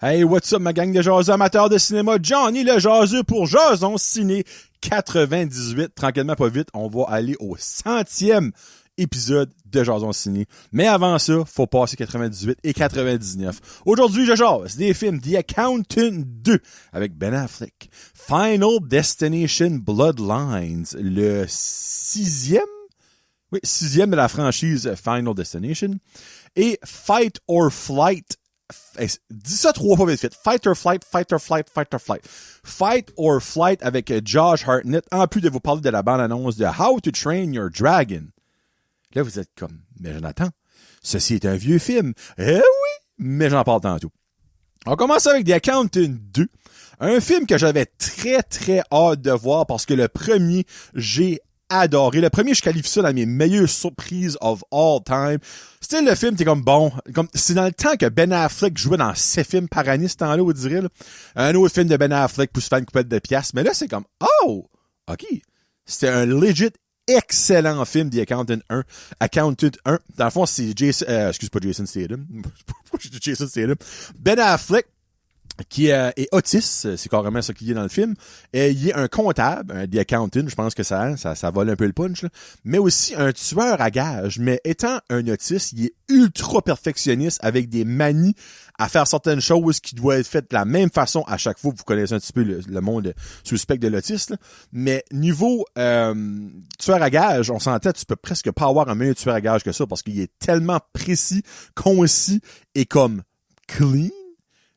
Hey, what's up ma gang de jaseux amateurs de cinéma, Johnny le jaseux pour Jason Ciné 98. Tranquillement pas vite, on va aller au 100e épisode de Jason Ciné. Mais avant ça, faut passer 98 et 99. Aujourd'hui, je jase des films The Accountant 2 avec Ben Affleck, Final Destination Bloodlines, le sixième de la franchise Final Destination, et Fight or Flight. Dis ça 3 fois vite fait. Fight or Flight, Fight or Flight, Fight or Flight. Fight or Flight avec Josh Hartnett, en plus de vous parler de la bande-annonce de How to Train Your Dragon. Là, vous êtes comme, mais Jonathan, ceci est un vieux film. Eh oui, mais j'en parle tantôt. On commence avec The Accountant 2, un film que j'avais très, très hâte de voir parce que le premier, j'ai adoré. Le premier, je qualifie ça dans mes meilleures surprises of all time. C'était le film, t'es comme bon. C'est dans le temps que Ben Affleck jouait dans 7 films par année, ce temps-là, on dirait. Là. Un autre film de Ben Affleck pour se faire une coupette de piastres. Mais là, c'est comme, oh, OK. C'était un legit excellent film, The Accountant 1. Accountant 1. Dans le fond, c'est Jason Statham. Pourquoi je dis Jason Statham? Ben Affleck, qui est autiste, c'est carrément ça qu'il y a dans le film. Et il est un comptable, The Accountant, je pense que ça vole un peu le punch, là. Mais aussi un tueur à gages. Mais étant un autiste, il est ultra perfectionniste avec des manies à faire certaines choses qui doivent être faites de la même façon à chaque fois. Vous connaissez un petit peu le monde suspect de l'autiste, là. Mais niveau tueur à gages, on s'entend, tu peux presque pas avoir un meilleur tueur à gages que ça parce qu'il est tellement précis, concis et comme clean.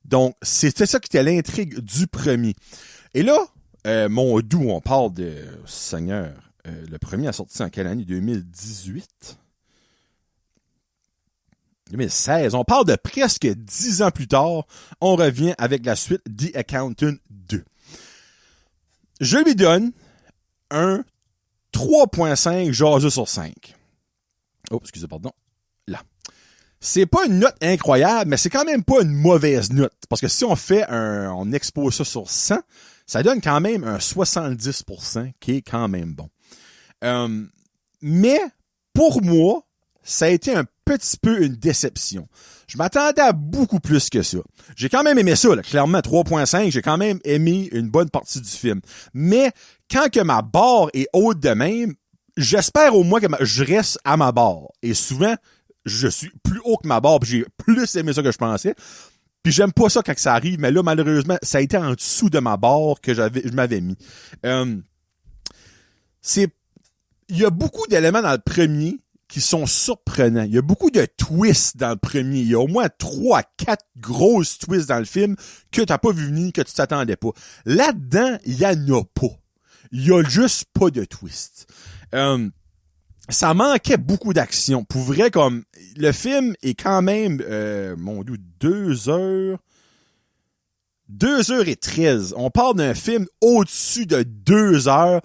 Donc, c'était ça qui était l'intrigue du premier. Et là, mon doux, on parle de Seigneur. Le premier a sorti en quelle année? 2018? 2016. On parle de presque 10 ans plus tard. On revient avec la suite The Accountant 2. Je lui donne un 3.5 jaseux sur 5. Oh, excusez, pardon. Là. C'est pas une note incroyable, mais c'est quand même pas une mauvaise note. Parce que si on expose ça sur 100, ça donne quand même un 70% qui est quand même bon. Mais, pour moi, ça a été un petit peu une déception. Je m'attendais à beaucoup plus que ça. J'ai quand même aimé ça, là, clairement 3.5, j'ai quand même aimé une bonne partie du film. Mais, quand que ma barre est haute de même, j'espère au moins que je reste à ma barre. Et souvent, je suis plus haut que ma barre, puis j'ai plus aimé ça que je pensais. Puis j'aime pas ça quand ça arrive, mais là, malheureusement, ça a été en dessous de ma barre que je m'avais mis. Il y a beaucoup d'éléments dans le premier qui sont surprenants. Il y a beaucoup de twists dans le premier. Il y a au moins 3 à 4 grosses twists dans le film que t'as pas vu venir, que tu t'attendais pas. Là-dedans, il y en a pas. Il y a juste pas de twist. Ça manquait beaucoup d'action. Pour vrai, comme, le film est quand même, 2 heures. 2h13. On parle d'un film au-dessus de 2 heures.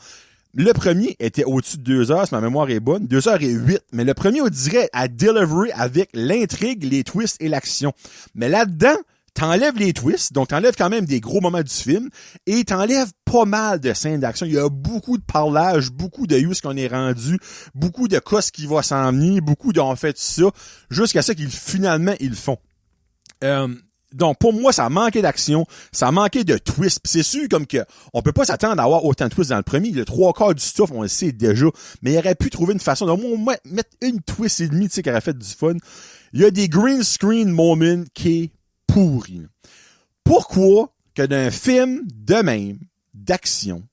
Le premier était au-dessus de 2 heures, si ma mémoire est bonne. 2h08. Mais le premier, on dirait, à delivery avec l'intrigue, les twists et l'action. Mais là-dedans, t'enlèves les twists, donc t'enlèves quand même des gros moments du film, et t'enlèves pas mal de scènes d'action. Il y a beaucoup de parlage, beaucoup de où ce qu'on est rendu, beaucoup de cas qui va s'en venir, beaucoup d'on fait ça, jusqu'à ce qu'ils finalement ils le font. Donc pour moi, ça manquait d'action, ça manquait de twists. Pis c'est sûr comme que on peut pas s'attendre à avoir autant de twists dans le premier. Le 3/4 du stuff, on le sait déjà, mais il aurait pu trouver une façon d'au moins mettre une twist et demi, tu sais, qui aurait fait du fun. Il y a des green screen moments qui est pourri. Pourquoi que d'un film de même, d'action,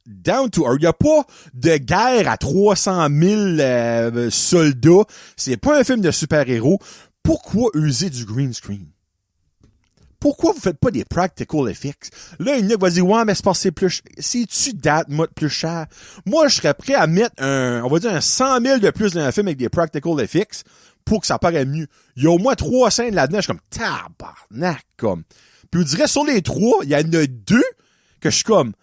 down to earth, il n'y a pas de guerre à 300 000 soldats, c'est pas un film de super-héros, pourquoi user du green screen? Pourquoi vous faites pas des practical effects? Là, il y en a qui va dire, ouais, mais c'est-tu plus cher? Moi, je serais prêt à mettre un 100 000 de plus dans un film avec des practical effects pour que ça paraisse mieux. Il y a au moins 3 scènes là-dedans, je suis comme, tabarnak, comme. Puis, je dirais, sur les 3, il y en a 2 que je suis comme,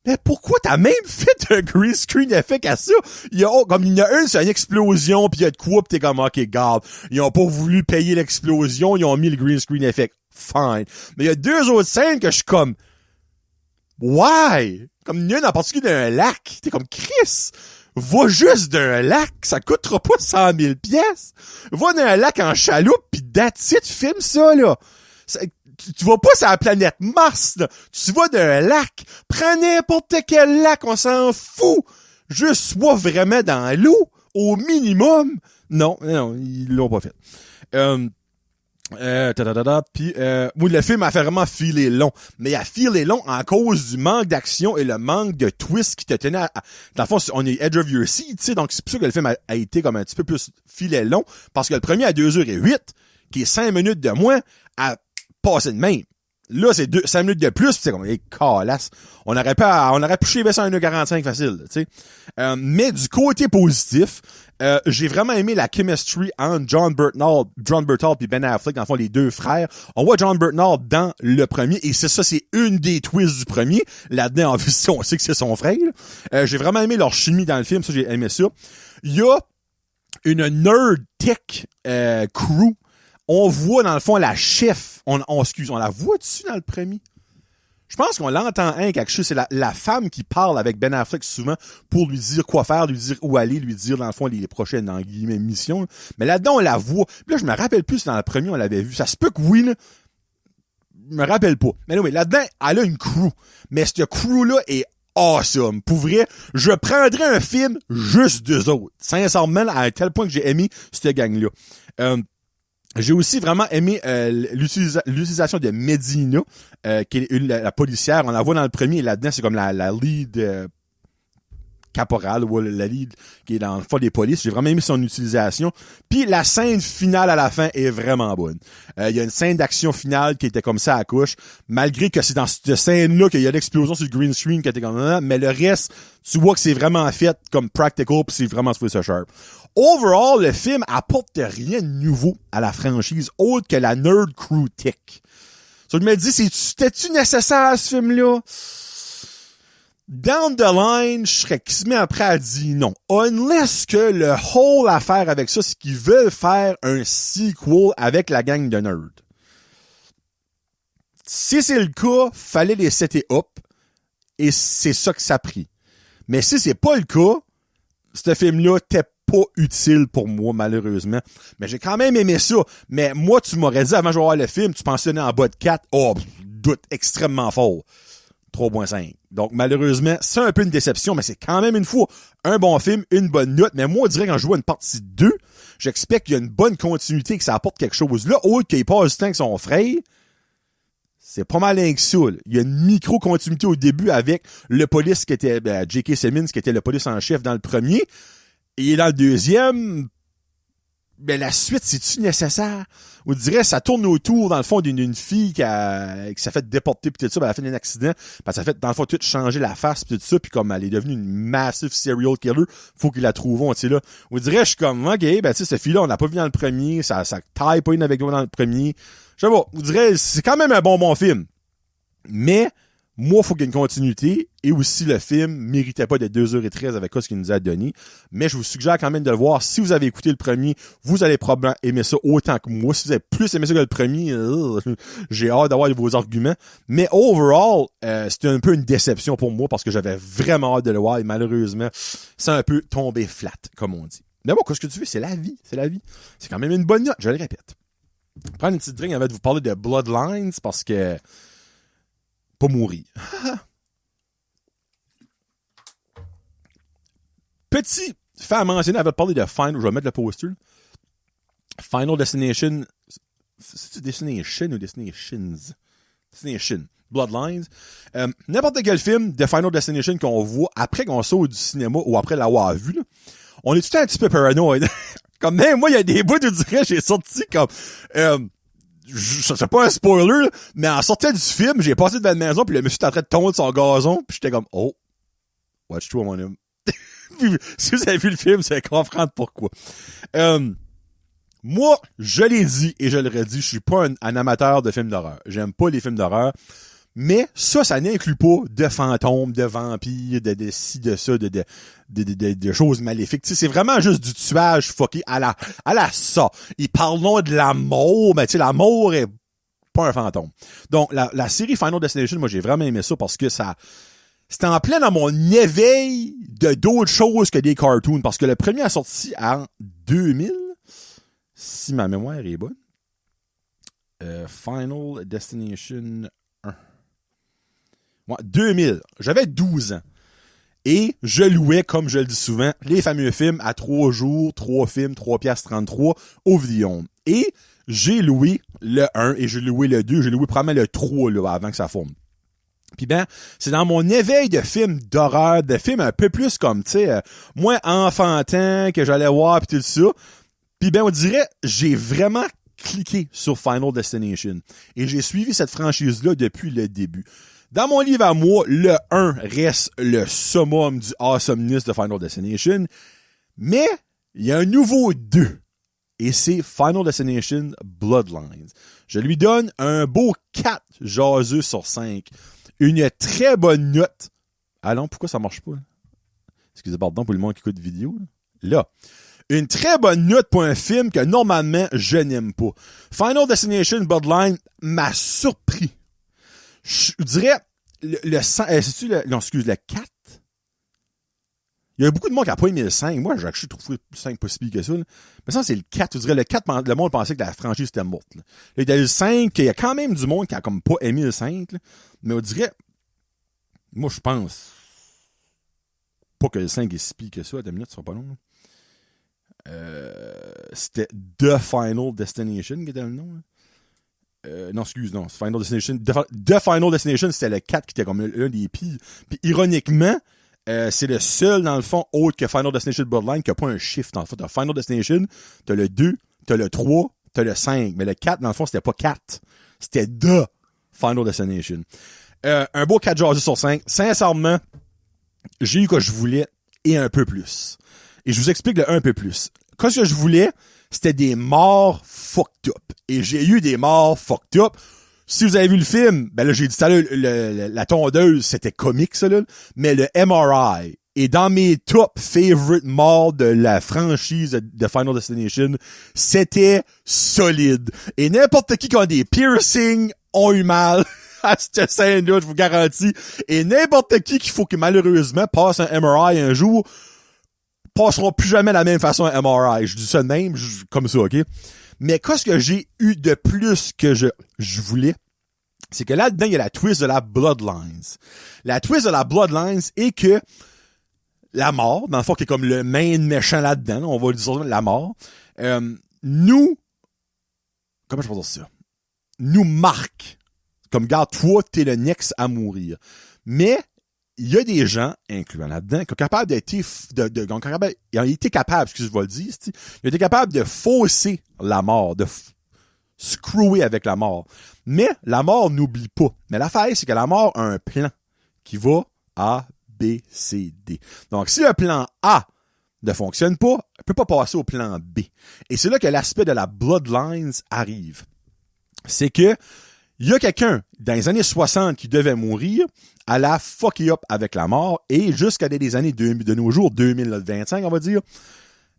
mais pourquoi t'as même fait un green screen effect à ça? Il y a un, c'est une explosion, puis il y a de quoi, pis t'es comme, ok, garde. Ils ont pas voulu payer l'explosion, ils ont mis le green screen effect. Fine. Mais il y a 2 autres scènes que je suis comme, why? Comme il y en a une en particulier d'un lac. T'es comme, Chris, va juste d'un lac, ça coûtera pas 100 000 pièces. Va d'un lac en chaloupe, pis that's it, filme ça, là. tu vas pas sur la planète Mars, là. Tu vas d'un lac. Prends n'importe quel lac, on s'en fout. Juste sois vraiment dans l'eau, au minimum. Non, ils l'ont pas fait. Puis oui, le film a fait vraiment filer long. Mais il a filé long en cause du manque d'action et le manque de twist qui te tenait dans le fond, on est edge of your seat, tu sais, donc c'est pour ça que le film a été comme un petit peu plus filé long, parce que le premier à 2h08, qui est 5 minutes de moins, a passé de même. Là, c'est 5 minutes de plus, pis c'est comme, calasse. On aurait pu chier ça à 1h45 facile, tu sais. Mais du côté positif, j'ai vraiment aimé la chemistry entre John Bernthal puis Ben Affleck, dans le fond, les deux frères. On voit John Bernthal dans le premier, et c'est une des twists du premier. Là-dedans, en plus, on sait que c'est son frère. J'ai vraiment aimé leur chimie dans le film, ça, j'ai aimé ça. Il y a une nerd tech crew. On voit, dans le fond, la chef. On la voit dessus dans le premier? Je pense qu'on l'entend quelque chose. C'est la femme qui parle avec Ben Affleck souvent pour lui dire quoi faire, lui dire où aller, lui dire, dans le fond, les prochaines, en guillemets, missions. Mais là-dedans, on la voit. Puis là, je me rappelle plus si dans le premier, on l'avait vu. Ça se peut que oui, là. Je me rappelle pas. Mais oui, là-dedans, elle a une crew. Mais cette crew-là est awesome. Pour vrai, je prendrais un film juste d'eux autres. Sincèrement, à tel point que j'ai aimé cette gang-là. J'ai aussi vraiment aimé l'utilisation de Medina, qui est la policière. On la voit dans le premier, et là-dedans, c'est comme la lead caporale, ou la lead qui est dans le fond des polices. J'ai vraiment aimé son utilisation. Puis la scène finale à la fin est vraiment bonne. Il y a une scène d'action finale qui était comme ça à la couche, malgré que c'est dans cette scène-là qu'il y a l'explosion sur le green screen qui était comme ça, mais le reste, tu vois que c'est vraiment fait comme practical, puis c'est vraiment trouvé ça sharp. Overall, le film apporte rien de nouveau à la franchise, autre que la nerd crew tech. So, je me dis, c'était-tu nécessaire, ce film-là? Down the line, je serais quasiment prêt à dire non. Unless que le whole affaire avec ça, c'est qu'ils veulent faire un sequel avec la gang de nerds. Si c'est le cas, fallait les setter up, et c'est ça que ça a pris. Mais si c'est pas le cas, ce film-là t'es pas utile pour moi, malheureusement. Mais j'ai quand même aimé ça. Mais moi, tu m'aurais dit, avant de voir le film, tu pensais en bas de 4. Oh, doute extrêmement fort. 3.5. Donc, malheureusement, c'est un peu une déception, mais c'est quand même une fois un bon film, une bonne note. Mais moi, on dirait quand je vois une partie 2, j'expecte qu'il y a une bonne continuité, que ça apporte quelque chose. Là, autre qu'il passe du temps avec son frère, c'est pas mal que ça. Là. Il y a une micro-continuité au début avec le police qui était, J.K. Simmons, qui était le police en chef dans le premier. Et dans le deuxième, la suite, c'est-tu nécessaire? On dirait ça tourne autour, dans le fond, d'une fille qui s'est fait déporter pis tout ça, elle a fait un accident, pis ça fait, dans le fond, tout changer la face pis tout ça, puis comme elle est devenue une massive serial killer, faut qu'il la trouvons, tu sais, là. On dirait, je suis comme, ok, tu sais, cette fille-là, on l'a pas vu dans le premier, ça taille pas une avec moi dans le premier. Je sais pas, on dirait, c'est quand même un bon film. Mais, moi, faut qu'il y ait une continuité, et aussi le film méritait pas d'être 2h13 avec ce qu'il nous a donné. Mais je vous suggère quand même de le voir. Si vous avez écouté le premier, vous allez probablement aimer ça autant que moi. Si vous avez plus aimé ça que le premier, j'ai hâte d'avoir vos arguments. Mais overall, c'était un peu une déception pour moi parce que j'avais vraiment hâte de le voir et malheureusement, c'est un peu tombé flat, comme on dit. Mais bon, qu'est-ce que tu veux? C'est la vie. C'est la vie. C'est quand même une bonne note, je le répète. Prendre une petite drink avant de vous parler de Bloodlines parce que pas mourir. Petit fait à mentionner, avant de parler de Final, je vais mettre le poster. Final Destination. C'est Destination ou Destinations? Destination. Bloodlines. N'importe quel film de Final Destination qu'on voit après qu'on sort du cinéma ou après l'avoir vu, là, on est tout un petit peu paranoïde. Comme même moi, il y a des bouts où je dirais, j'ai sorti comme... c'est pas un spoiler, là, mais en sortant du film, j'ai passé devant la maison, puis le monsieur était en train de tomber de son gazon, puis j'étais comme, oh, watch toi, mon homme. Si vous avez vu le film, vous allez comprendre pourquoi. Moi, je l'ai dit et je le redis, je suis pas un amateur de films d'horreur. J'aime pas les films d'horreur. Mais ça n'inclut pas de fantômes, de vampires, de ci, de ça, de choses maléfiques. Tu sais, c'est vraiment juste du tuage fucké à la ça. Ils parlent de la mort, mais tu sais, la mort est pas un fantôme. Donc, la série Final Destination, moi, j'ai vraiment aimé ça parce que c'était en plein dans mon éveil de d'autres choses que des cartoons. Parce que le premier a sorti en 2000, si ma mémoire est bonne. Final Destination 1. Ouais, 2000. J'avais 12 ans. Et je louais, comme je le dis souvent, les fameux films à 3 jours, 3 films, 3,33$ au Vidéon. Et j'ai loué le 1 et j'ai loué le 2. J'ai loué probablement le 3 là, avant que ça forme. Puis ben, c'est dans mon éveil de films d'horreur, de films un peu plus comme, tu sais, moins enfantin que j'allais voir pis tout ça. Puis ben, on dirait, j'ai vraiment cliqué sur Final Destination. Et j'ai suivi cette franchise-là depuis le début. Dans mon livre à moi, le 1 reste le summum du awesomeness de Final Destination. Mais, il y a un nouveau 2. Et c'est Final Destination Bloodlines. Je lui donne un beau 4 jaseux sur 5. Une très bonne note. Ah non, pourquoi ça marche pas? Là? Excusez, pardon pour le monde qui écoute vidéo. Là. Une très bonne note pour un film que normalement je n'aime pas. Final Destination Bloodline m'a surpris. Je dirais c'est-tu le 4? Il y a beaucoup de monde qui n'a pas aimé le 5. Moi, j'ai trouvé le 5 pas si pire que ça. Là. Mais ça, c'est le 4. Je dirais le 4, le monde pensait que la franchise était morte. Là. Il y a le 5, il y a quand même du monde qui a comme pas aimé le 5. Là. Mais on dirait, moi, je pense pas que le 5 est si pire que ça. À 2 minutes, ce sera pas long. C'était The Final Destination qui était le nom. Non, non. Final Destination. The Final Destination, c'était le 4 qui était comme l'un des pires. Puis ironiquement, c'est le seul, dans le fond, autre que Final Destination Bloodline qui n'a pas un chiffre. Dans le fond, t'as Final Destination, t'as le 2, t'as le 3, t'as le 5. Mais le 4, dans le fond, c'était pas 4. C'était The Final Destination. Un beau 4 jaseux sur 5. Sincèrement, j'ai eu ce que je voulais et un peu plus. Et je vous explique le un peu plus. Ce que je voulais, c'était des morts fucked up. Et j'ai eu des morts fucked up. Si vous avez vu le film, ben là, j'ai dit ça, la tondeuse, c'était comique, ça, là. Mais le MRI est dans mes top favorite morts de la franchise de Final Destination. C'était solide. Et n'importe qui a des piercings ont eu mal à cette scène-là, je vous garantis. Et n'importe qui qu'il faut que malheureusement passe un MRI un jour, passeront plus jamais de la même façon un MRI. Je dis ça de même, comme ça, OK? Mais qu'est-ce que j'ai eu de plus que je voulais? C'est que là-dedans, il y a la twist de la Bloodlines. La twist de la Bloodlines est que la mort, dans le fond, qui est comme le main méchant là-dedans, on va dire la mort, comment je peux dire ça? Nous marque. Comme, regarde, toi, t'es le next à mourir. Mais, il y a des gens, incluant là-dedans, qui ont capable ils ont été capables, excusez, je vais le dire, ils ont été capables de fausser la mort, de screwer avec la mort. Mais la mort n'oublie pas. Mais l'affaire, c'est que la mort a un plan qui va A, B, C, D. Donc, si le plan A ne fonctionne pas, elle peut pas passer au plan B. Et c'est là que l'aspect de la Bloodlines arrive. C'est que il y a quelqu'un dans les années 60 qui devait mourir, elle a fucké up avec la mort et jusqu'à des années de nos jours, 2025, on va dire,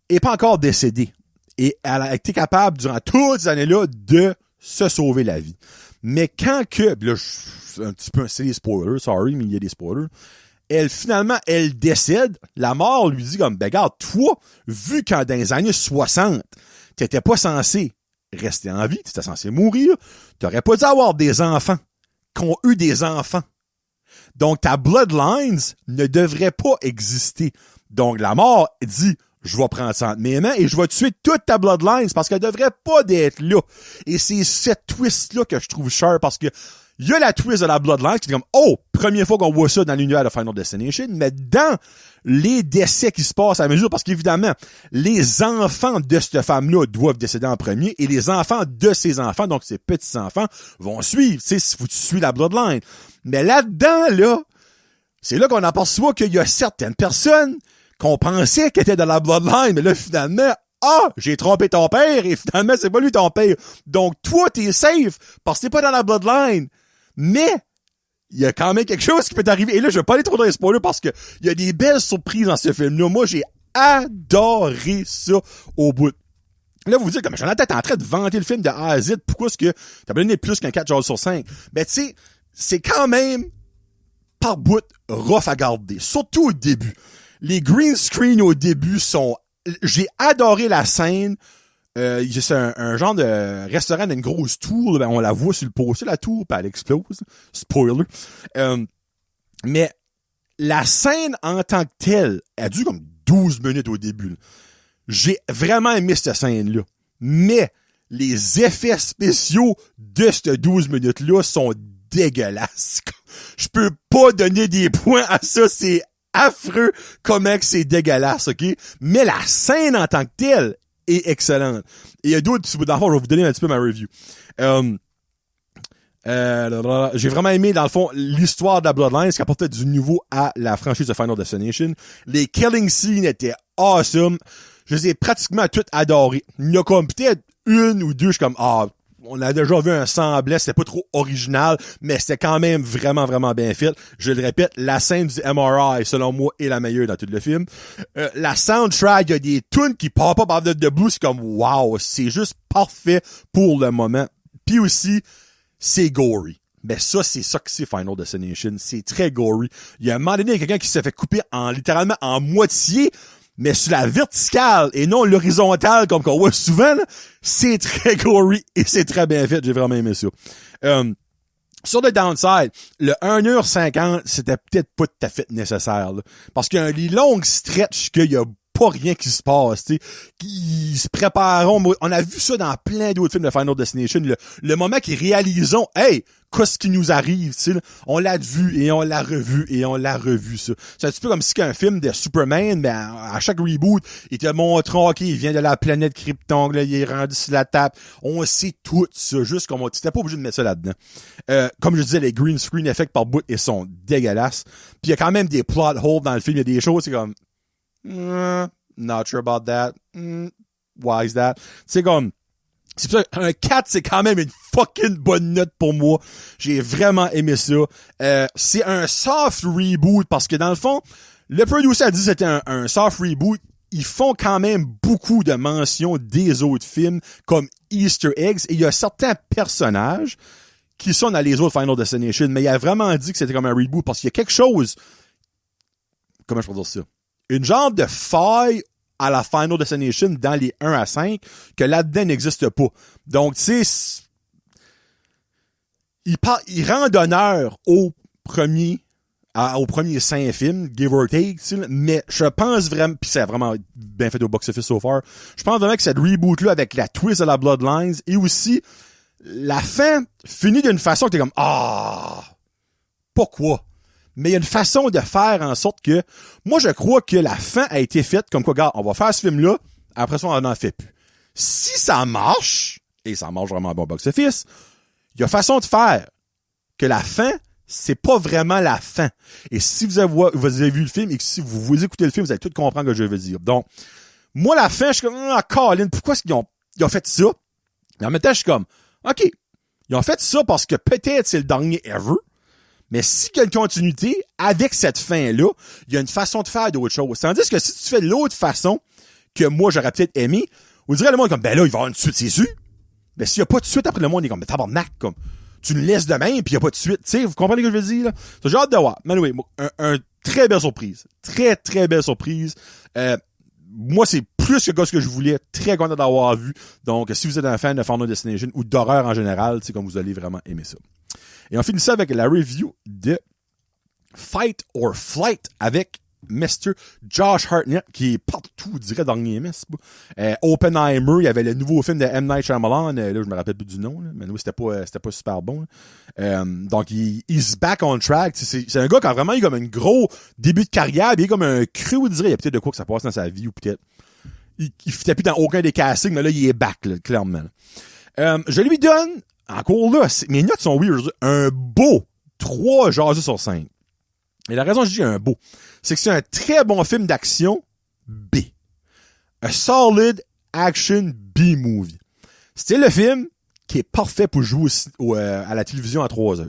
est pas encore décédée. Et elle a été capable, durant toutes ces années-là, de se sauver la vie. Mais quand que, là, un petit peu, c'est des spoilers, sorry, mais il y a des spoilers. Elle décède, la mort lui dit comme, ben, regarde, toi, vu qu'en dans les années 60, t'étais pas censé rester en vie, t'étais censé mourir, t'aurais pas dû avoir des enfants, qui ont eu des enfants. Donc, ta Bloodlines ne devrait pas exister. Donc, la mort dit, je vais prendre ça entre mes mains et je vais tuer toute ta Bloodlines parce qu'elle devrait pas d'être là. Et c'est cette twist-là que je trouve cher parce que il y a la twist de la Bloodline qui est comme, oh, première fois qu'on voit ça dans l'univers de Final Destination, mais dans les décès qui se passent à mesure, parce qu'évidemment, les enfants de cette femme-là doivent décéder en premier, et les enfants de ses enfants, donc ses petits-enfants, vont suivre, tu sais, si tu suis la Bloodline. Mais là-dedans, là, c'est là qu'on aperçoit qu'il y a certaines personnes qu'on pensait qu'étaient dans la Bloodline, mais là, finalement, ah, j'ai trompé ton père, et finalement, c'est pas lui ton père. Donc, toi, t'es safe, parce que t'es pas dans la Bloodline. Mais, il y a quand même quelque chose qui peut t'arriver. Et là, je vais pas aller trop dans les spoilers parce que il y a des belles surprises dans ce film-là. Moi, j'ai adoré ça au bout. Là, vous vous dites, comme Jonathan, t'es en train de vanter le film de A à Z. Pourquoi est-ce que t'as donné plus qu'un 4 sur 5? Ben, tu sais, c'est quand même, par bout, rough à garder. Surtout au début. Les green screens au début sont, j'ai adoré la scène. c'est un genre de restaurant d'une grosse tour, là, ben, on la voit sur le poster, la tour, puis elle explose. Spoiler. Mais la scène en tant que telle, elle a dû comme 12 minutes au début, là. J'ai vraiment aimé cette scène-là. Mais les effets spéciaux de cette 12 minutes-là sont dégueulasses. Je peux pas donner des points à ça, c'est affreux comment que c'est dégueulasse, OK? Mais la scène en tant que telle est excellente. Et il y a d'autres petits bouts d'enfants, je vais vous donner un petit peu ma review. J'ai vraiment aimé, dans le fond, l'histoire de la Bloodlines qui apportait du nouveau à la franchise de Final Destination. Les killing scenes étaient awesome. Je les ai pratiquement toutes adorées. Il y a comme peut-être une ou deux, je suis comme, on a déjà vu un semblant, c'était pas trop original, mais c'était quand même vraiment, vraiment bien fait. Je le répète, la scène du MRI, selon moi, est la meilleure dans tout le film. La soundtrack, il y a des tunes qui pop up out of the blue, c'est comme, wow, c'est juste parfait pour le moment. Puis aussi, c'est gory. Ben ça, c'est ça que c'est Final Destination. C'est très gory. Il y a un moment donné, il y a quelqu'un qui s'est fait couper littéralement en moitié, mais sur la verticale et non l'horizontale comme qu'on voit souvent, là, c'est très gory et c'est très bien fait. J'ai vraiment aimé ça. Sur le downside, le 1h50, c'était peut-être pas tout à fait nécessaire, là, parce qu'il y a un long stretch qu'il y a pas rien qui se passe, tu sais, qui se prépareront. On a vu ça dans plein d'autres films de Final Destination. Le moment qu'ils réalisent, hey, qu'est-ce qui nous arrive, tu sais, on l'a vu et on l'a revu et on l'a revu, ça. C'est un petit peu comme si qu'un film de Superman, mais à chaque reboot, il te montre, OK, il vient de la planète Krypton, là, il est rendu sur la table. On sait tout ça, juste comme tu t'es pas obligé de mettre ça là-dedans. Comme je disais, les green screen effects par bout, ils sont dégueulasses. Puis il y a quand même des plot holes dans le film, il y a des choses, c'est comme, not sure about that. Why is that? C'est comme, c'est pour ça un 4, c'est quand même une fucking bonne note pour moi. J'ai vraiment aimé ça. C'est un soft reboot parce que dans le fond, le producer a dit que c'était un soft reboot. Ils font quand même beaucoup de mentions des autres films comme Easter eggs et il y a certains personnages qui sont dans les autres Final Destination, mais il a vraiment dit que c'était comme un reboot parce qu'il y a quelque chose, comment je peux dire ça? Une genre de faille à la Final Destination dans les 1 à 5 que là-dedans n'existe pas. Donc, tu sais, il rend honneur aux premiers 5 films, give or take, mais je pense vraiment, pis c'est vraiment bien fait au box-office so far, je pense vraiment que cette reboot-là avec la twist de la Bloodlines et aussi la fin finit d'une façon que t'es comme, pourquoi? Mais il y a une façon de faire en sorte que, moi, je crois que la fin a été faite comme quoi, regarde, on va faire ce film-là, après ça, on n'en fait plus. Si ça marche, et ça marche vraiment bon box-office, il y a façon de faire que la fin, c'est pas vraiment la fin. Et si vous avez vu le film et que si vous écoutez le film, vous allez tout comprendre ce que je veux dire. Donc, moi, la fin, je suis comme, Colin, pourquoi est-ce qu'ils ont fait ça? Mais en même temps, je suis comme, OK, ils ont fait ça parce que peut-être c'est le dernier ever. Mais s'il y a une continuité, avec cette fin-là, il y a une façon de faire d'autres choses. Tandis que si tu fais l'autre façon, que moi, j'aurais peut-être aimé, on dirait le monde comme, ben là, il va y avoir une suite, c'est sûr. Mais s'il y a pas de suite après le monde, il est comme, tabarnak, comme, tu le laisses de même, puis il y a pas de suite. Tu sais, vous comprenez ce que je veux dire, là? So, j'ai hâte de voir. Mais anyway, un très belle surprise. Très, très belle surprise. Moi, c'est plus que ce que je voulais. Très content d'avoir vu. Donc, si vous êtes un fan de Final Destination ou d'horreur en général, c'est comme vous allez vraiment aimer ça. Et on finit ça avec la review de Fight or Flight avec Mr. Josh Hartnett, qui est partout, je dirais, dernier MS. Oppenheimer, il y avait le nouveau film de M. Night Shyamalan, là, je me rappelle plus du nom, là, mais oui, c'était pas super bon. Donc, he's back on track. C'est un gars qui a vraiment eu comme un gros début de carrière, il est comme un cru, on dirait, il y a peut-être de quoi que ça passe dans sa vie, ou peut-être. Il fitait plus dans aucun des castings, mais là, il est back, là, clairement. Je lui donne, encore là, mes notes sont weird, un beau 3 jaseux sur 5. Et la raison que je dis un beau, c'est que c'est un très bon film d'action B. A solid action B-movie. C'est le film qui est parfait pour jouer à la télévision à 3 heures.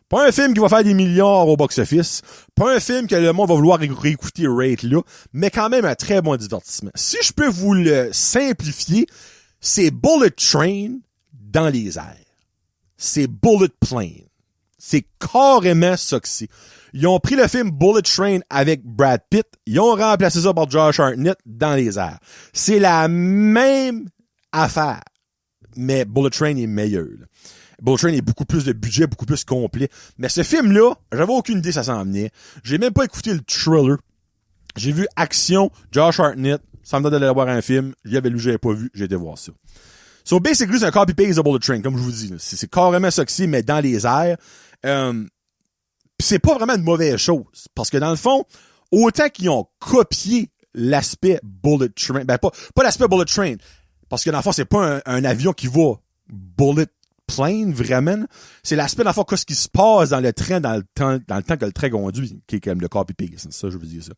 Pas un film qui va faire des milliards au box-office. Pas un film que le monde va vouloir réécouter rate là, mais quand même un très bon divertissement. Si je peux vous le simplifier, c'est Bullet Train dans les airs. C'est Bullet Plane. C'est carrément ça que c'est. Ils ont pris le film Bullet Train avec Brad Pitt, ils ont remplacé ça par Josh Hartnett dans les airs. C'est la même à faire. Mais Bullet Train est meilleur. Là. Bullet Train est beaucoup plus de budget, beaucoup plus complet. Mais ce film-là, j'avais aucune idée ça s'en venait. J'ai même pas écouté le trailer. J'ai vu Action, Josh Hartnett. Ça me donne d'aller voir un film. J'y avais lu, j'avais pas vu. J'ai été voir ça. So, basically, c'est un copy-paste de Bullet Train, comme je vous dis. Là. C'est carrément ça que c'est, mais dans les airs. Pis c'est pas vraiment une mauvaise chose. Parce que dans le fond, autant qu'ils ont copié l'aspect Bullet Train, ben pas l'aspect Bullet Train, parce que dans le fond, c'est pas un avion qui va bullet plane, vraiment. C'est l'aspect, dans le fond, qu'est-ce qui se passe dans le train, dans le temps que le train conduit, qui est comme le copy-paste. C'est ça, je veux dire ça.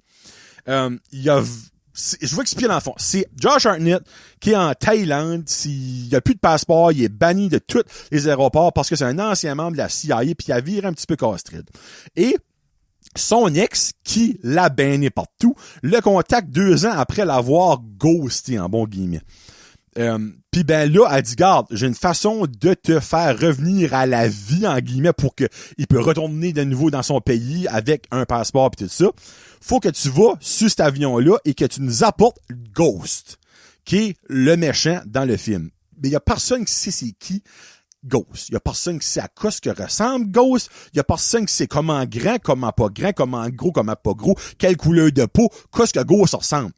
Je veux expliquer dans le fond. C'est Josh Hartnett qui est en Thaïlande. Il a plus de passeport. Il est banni de tous les aéroports parce que c'est un ancien membre de la CIA puis il a viré un petit peu castride. Et son ex, qui l'a banni partout, le contacte 2 ans après l'avoir ghosté, en bon guillemets. Puis ben là, elle dit, garde, j'ai une façon de te faire revenir à la vie, en guillemets, pour que il peut retourner de nouveau dans son pays avec un passeport pis tout ça. Faut que tu vas sur cet avion-là et que tu nous apportes Ghost, qui est le méchant dans le film. Mais il y a personne qui sait c'est qui Ghost. Il y a personne qui sait à quoi ce que ressemble Ghost. Il y a personne qui sait comment grand, comment pas grand, comment gros, comment pas gros, quelle couleur de peau, quoi ce que Ghost ressemble.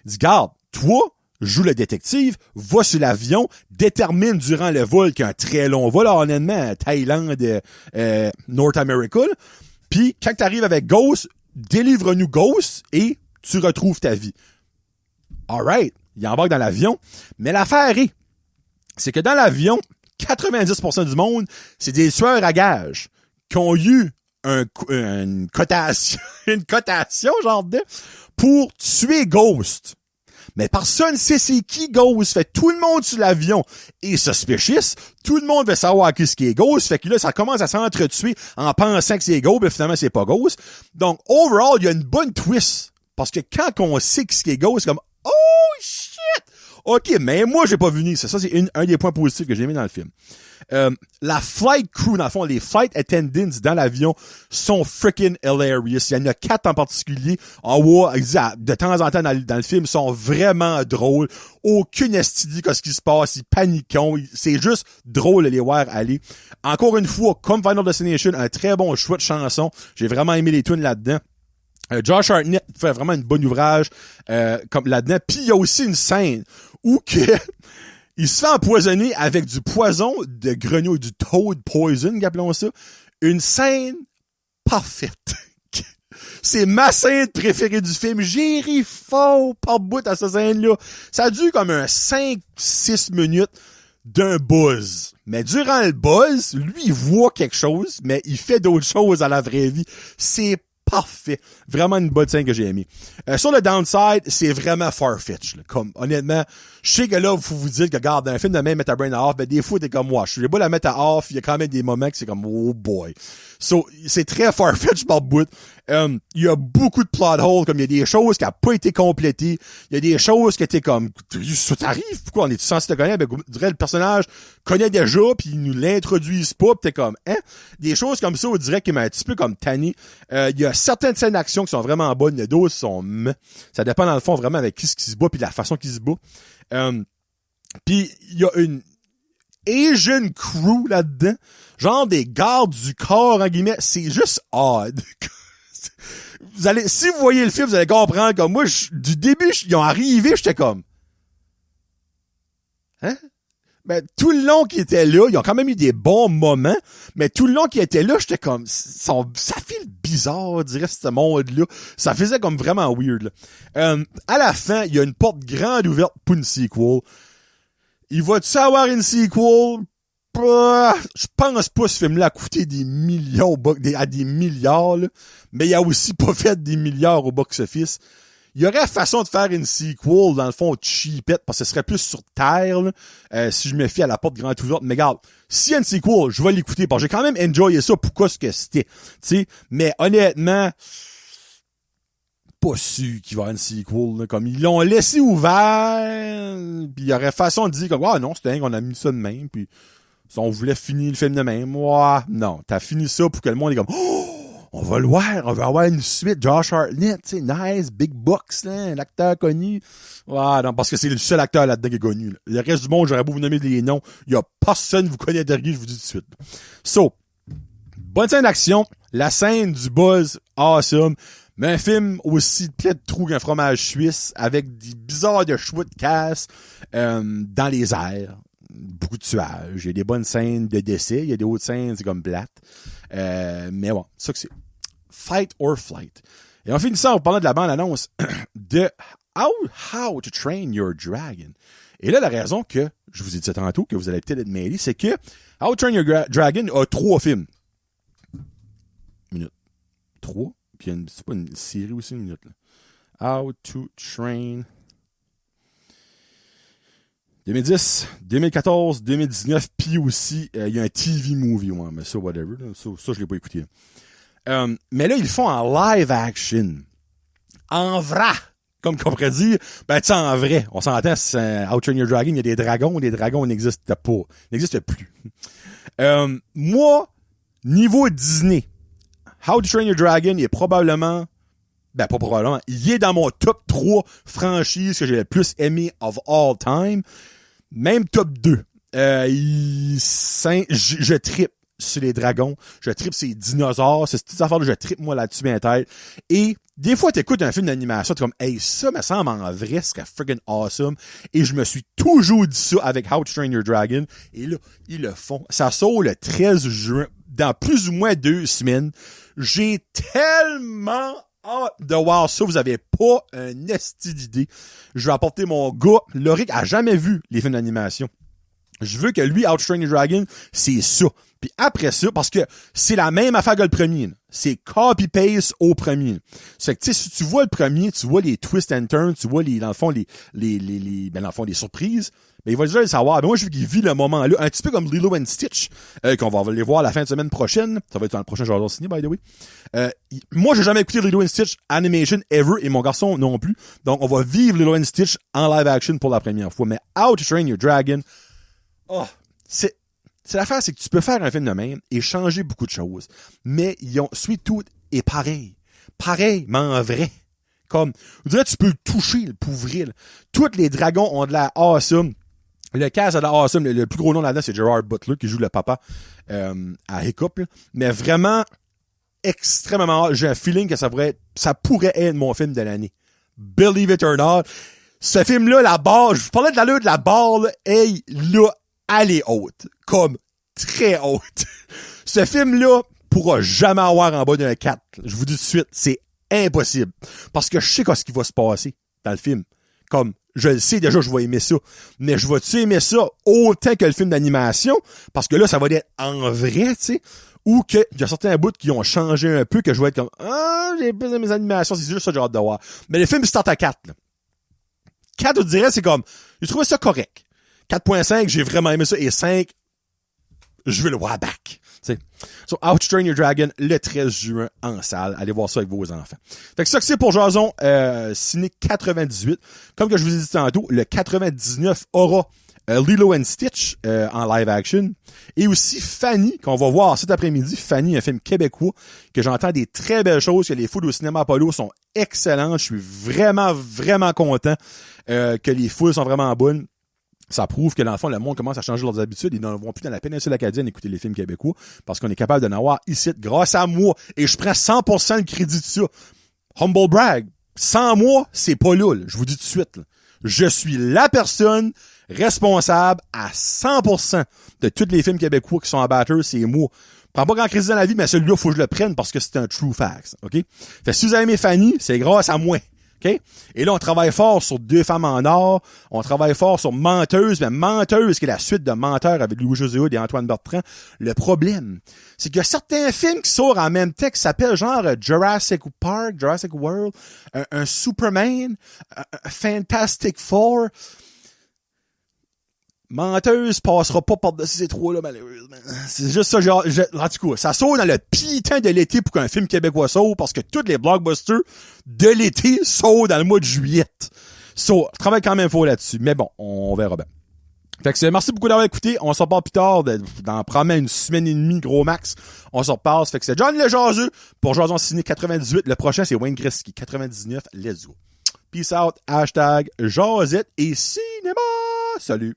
Il dit, garde, toi, joue le détective, va sur l'avion, détermine durant le vol, qui est un très long vol, honnêtement, Thaïlande, North America, puis quand t'arrives avec Ghost, délivre-nous Ghost et tu retrouves ta vie. Alright, il embarque dans l'avion, mais l'affaire c'est que dans l'avion, 90% du monde, c'est des tueurs à gages qui ont eu une cotation, genre pour tuer Ghost. Mais personne sait c'est qui Ghost. Fait tout le monde sur l'avion est suspicious. Tout le monde veut savoir qui est Ghost. Fait que là, ça commence à s'entretuer en pensant que c'est Ghost, mais finalement, c'est pas Ghost. Donc, overall, il y a une bonne twist. Parce que quand on sait qui est Ghost, c'est comme, oh shit! OK, mais moi, j'ai pas vu venir ça. Ça, c'est un des points positifs que j'ai mis dans le film. La flight crew, dans le fond, les flight attendants dans l'avion sont freaking hilarious. Il y en a 4 en particulier. En haut, de temps en temps dans le film, sont vraiment drôles. Aucune estidie qu'est-ce qui se passe. Ils paniquent. C'est juste drôle de les voir aller. Encore une fois, comme Final Destination, un très bon choix de chanson. J'ai vraiment aimé les tunes là-dedans. Josh Hartnett fait vraiment une bonne ouvrage comme là-dedans. Puis il y a aussi une scène où que il se fait empoisonner avec du poison de grenouille, du toad poison, appelons ça. Une scène parfaite. C'est ma scène préférée du film. J'ai ri fort par bout à cette scène-là. Ça a dû comme un 5-6 minutes d'un buzz. Mais durant le buzz, lui, il voit quelque chose, mais il fait d'autres choses à la vraie vie. C'est parfait. Vraiment une bonne scène que j'ai aimée. Sur le downside, c'est vraiment far-fetched. Là. Comme, honnêtement, je sais que là, faut vous dire que, regarde, dans un film de même, mettre à brain à off, ben, des fois, t'es comme moi. Je suis beau la mettre à off, il y a quand même des moments que c'est comme, oh boy. So, c'est très far-fetched par bout. Il y a beaucoup de plot holes, comme il y a des choses qui n'ont pas été complétées. Il y a des choses qui étaient comme, ça t'arrive? Pourquoi on est censé te connaître? Ben, je dirais, le personnage connaît déjà, puis ils nous l'introduisent pas, pis t'es comme, hein? Des choses comme ça, on dirait qu'il m'a un petit peu comme tanné. Il y a certaines scènes d'action qui sont vraiment bonnes, les d'autres sont ça dépend dans le fond vraiment avec qui se bat puis de la façon qu'il se bat. Puis il y a une Asian crew là-dedans, genre des gardes du corps en guillemets, c'est juste odd. Si vous voyez le film, vous allez comprendre comme moi, du début, ils ont arrivé, j'étais comme, hein? Ben, tout le long qu'ils étaient là, ils ont quand même eu des bons moments, mais tout le long qu'ils étaient là, j'étais comme, ça fait bizarre, on dirait, ce monde-là. Ça faisait comme vraiment weird, là. À la fin, il y a une porte grande ouverte pour une sequel. Il va-tu avoir une sequel? Je pense pas ce film-là a coûté des millions à des milliards, là. Mais il a aussi pas fait des milliards au box-office. Il y aurait façon de faire une sequel, dans le fond, cheapette, parce que ce serait plus sur terre, là, si je me fie à la porte grande ouverte. Mais regarde, s'il y a une sequel, je vais l'écouter, parce que j'ai quand même enjoyé ça pour quoi ce que c'était, tu sais. Mais honnêtement, pas sûr qu'il va y avoir une sequel, là. Comme, ils l'ont laissé ouvert, puis il y aurait façon de dire comme, ah non, c'était un qu'on a mis ça de même, puis si on voulait finir le film de même, ouais, non, t'as fini ça pour que le monde est comme, oh! on va le voir, on va avoir une suite, Josh Hartnett, tu sais, nice, big bucks, là, un acteur connu. Ouais, non, parce que c'est le seul acteur là-dedans qui est connu, là. Le reste du monde, j'aurais beau vous nommer les noms, il y a personne qui vous connaît derrière, je vous dis tout de suite. So, bonne scène d'action, la scène du buzz, awesome, mais un film aussi plein de trous qu'un fromage suisse, avec des bizarres de choix de casse, dans les airs. Beaucoup de tuages. Il y a des bonnes scènes de décès. Il y a des autres scènes, c'est comme plate. Mais bon, ça que c'est. Fight or Flight. Et on finit ça en parlant de la bande-annonce de How to Train Your Dragon. Et là, la raison que, je vous ai dit ça tantôt, que vous allez peut-être être mêlés, c'est que How to Train Your Dragon a 3 films. Minute. 3? Puis c'est pas une série aussi, une minute, là. How to Train... 2010, 2014, 2019, puis aussi, il y a un TV movie, ouais, mais ça, whatever, là, ça, je l'ai pas écouté. Mais là, ils le font en live action. En vrai. Comme qu'on pourrait dire, ben, tu sais, en vrai. On s'entend, c'est How to Train Your Dragon, il y a des dragons n'existent pas. N'existent plus. Moi, niveau Disney, How to Train Your Dragon est probablement, ben, pas probablement, il est dans mon top 3 franchises que j'ai le plus aimé of all time. Même top 2. Je trippe sur les dragons. Je trippe sur les dinosaures. C'est cette affaire-là, je trippe moi là-dessus bien tête. Et des fois, t'écoutes un film d'animation, t'es comme, hey, ça me semble en vrai, ce serait friggin' awesome. Et je me suis toujours dit ça avec How to Train Your Dragon. Et là, ils le font. Ça sort le 13 juin, dans plus ou moins 2 semaines. J'ai tellement de voir ça, vous avez pas un esti d'idée. Je vais apporter mon gars. Loric a jamais vu les films d'animation. Je veux que lui, How to Train Your Dragon, c'est ça. Puis après ça, parce que c'est la même affaire que le premier. C'est copy-paste au premier. C'est que, tu sais, si tu vois le premier, tu vois les twists and turns, tu vois les, dans le fond, les surprises. Mais il va déjà le savoir. Ben moi, je veux qu'il vit le moment-là. Un petit peu comme Lilo and Stitch, qu'on va aller voir la fin de semaine prochaine. Ça va être dans le prochain Jardin Ciné, by the way. Moi, j'ai jamais écouté Lilo and Stitch animation ever, et mon garçon non plus. Donc, on va vivre Lilo and Stitch en live action pour la première fois. Mais How to Train Your Dragon, c'est l'affaire, c'est que tu peux faire un film de même et changer beaucoup de choses. Mais Sweet Tooth est pareil. Pareil, mais en vrai. Comme, je dirais, tu peux le toucher, le pouvrir. Tous les dragons ont de la awesome. Le cast a de la awesome. Le plus gros nom là-dedans, c'est Gerard Butler, qui joue le papa à Hiccup. Là. Mais vraiment, extrêmement, j'ai un feeling que ça pourrait être mon film de l'année. Believe it or not. Ce film-là, la barre, je vous parlais de l'allure de la barre, là, hey, là, elle est haute. Comme, très haute. Ce film-là pourra jamais avoir en bas d'un 4. Je vous dis tout de suite, c'est impossible. Parce que je sais ce qui va se passer dans le film. Comme, je le sais déjà, je vais aimer ça. Mais je vais-tu aimer ça autant que le film d'animation? Parce que là, ça va être en vrai, tu sais. Ou que, il y a certains bouts qui ont changé un peu, que je vais être comme, j'ai plus de mes animations, c'est juste ça que j'ai hâte de voir. Mais le film start à 4, là. 4, je dirais, c'est comme, j'ai trouvé ça correct. 4.5, j'ai vraiment aimé ça. Et 5, je veux le voir back. T'sais. So, How to Train Your Dragon, le 13 juin, en salle. Allez voir ça avec vos enfants. Fait que ça que c'est pour Jason, Ciné 98. Comme que je vous ai dit tantôt, le 99 aura Lilo and Stitch en live action. Et aussi Fanny, qu'on va voir cet après-midi. Fanny, un film québécois, que j'entends des très belles choses, que les foules au cinéma Apollo sont excellentes. Je suis vraiment, vraiment content que les foules sont vraiment bonnes. Ça prouve que, dans le fond, le monde commence à changer leurs habitudes. Ils ne vont plus dans la péninsule acadienne écouter les films québécois parce qu'on est capable d'en avoir ici grâce à moi. Et je prends 100% le crédit de ça. Humble brag. Sans moi, c'est pas là. Je vous dis tout de suite. Là. Je suis la personne responsable à 100% de tous les films québécois qui sont en batteur, c'est moi. Je prends pas grand crédit dans la vie, mais celui-là, faut que je le prenne parce que c'est un true fact. OK? Fait que si vous avez aimé Fanny, c'est grâce à moi. OK? Et là, on travaille fort sur Deux femmes en or. On travaille fort sur Menteuse. Mais Menteuse, qui est la suite de Menteur avec Louis-José Hood et Antoine Bertrand. Le problème, c'est qu'il y a certains films qui sortent en même temps qui s'appellent genre Jurassic Park, Jurassic World, un Superman, un Fantastic Four. Menteuse passera pas par-dessus ces trois-là, malheureusement. C'est juste ça, genre, en tout cas, ça sort dans le pitin de l'été pour qu'un film québécois sorte, parce que tous les blockbusters de l'été sortent dans le mois de juillet. So, je travaille quand même fort là-dessus, mais bon, on verra bien. Fait que merci beaucoup d'avoir écouté. On se reparle plus tard, dans probablement une semaine et demie, gros max. On se repasse. Fait que c'est Johnny le Jaseux pour Jason Ciné 98. Le prochain, c'est Wayne Gretzky 99. Let's go. Peace out. Hashtag Jazette et cinéma. Salut.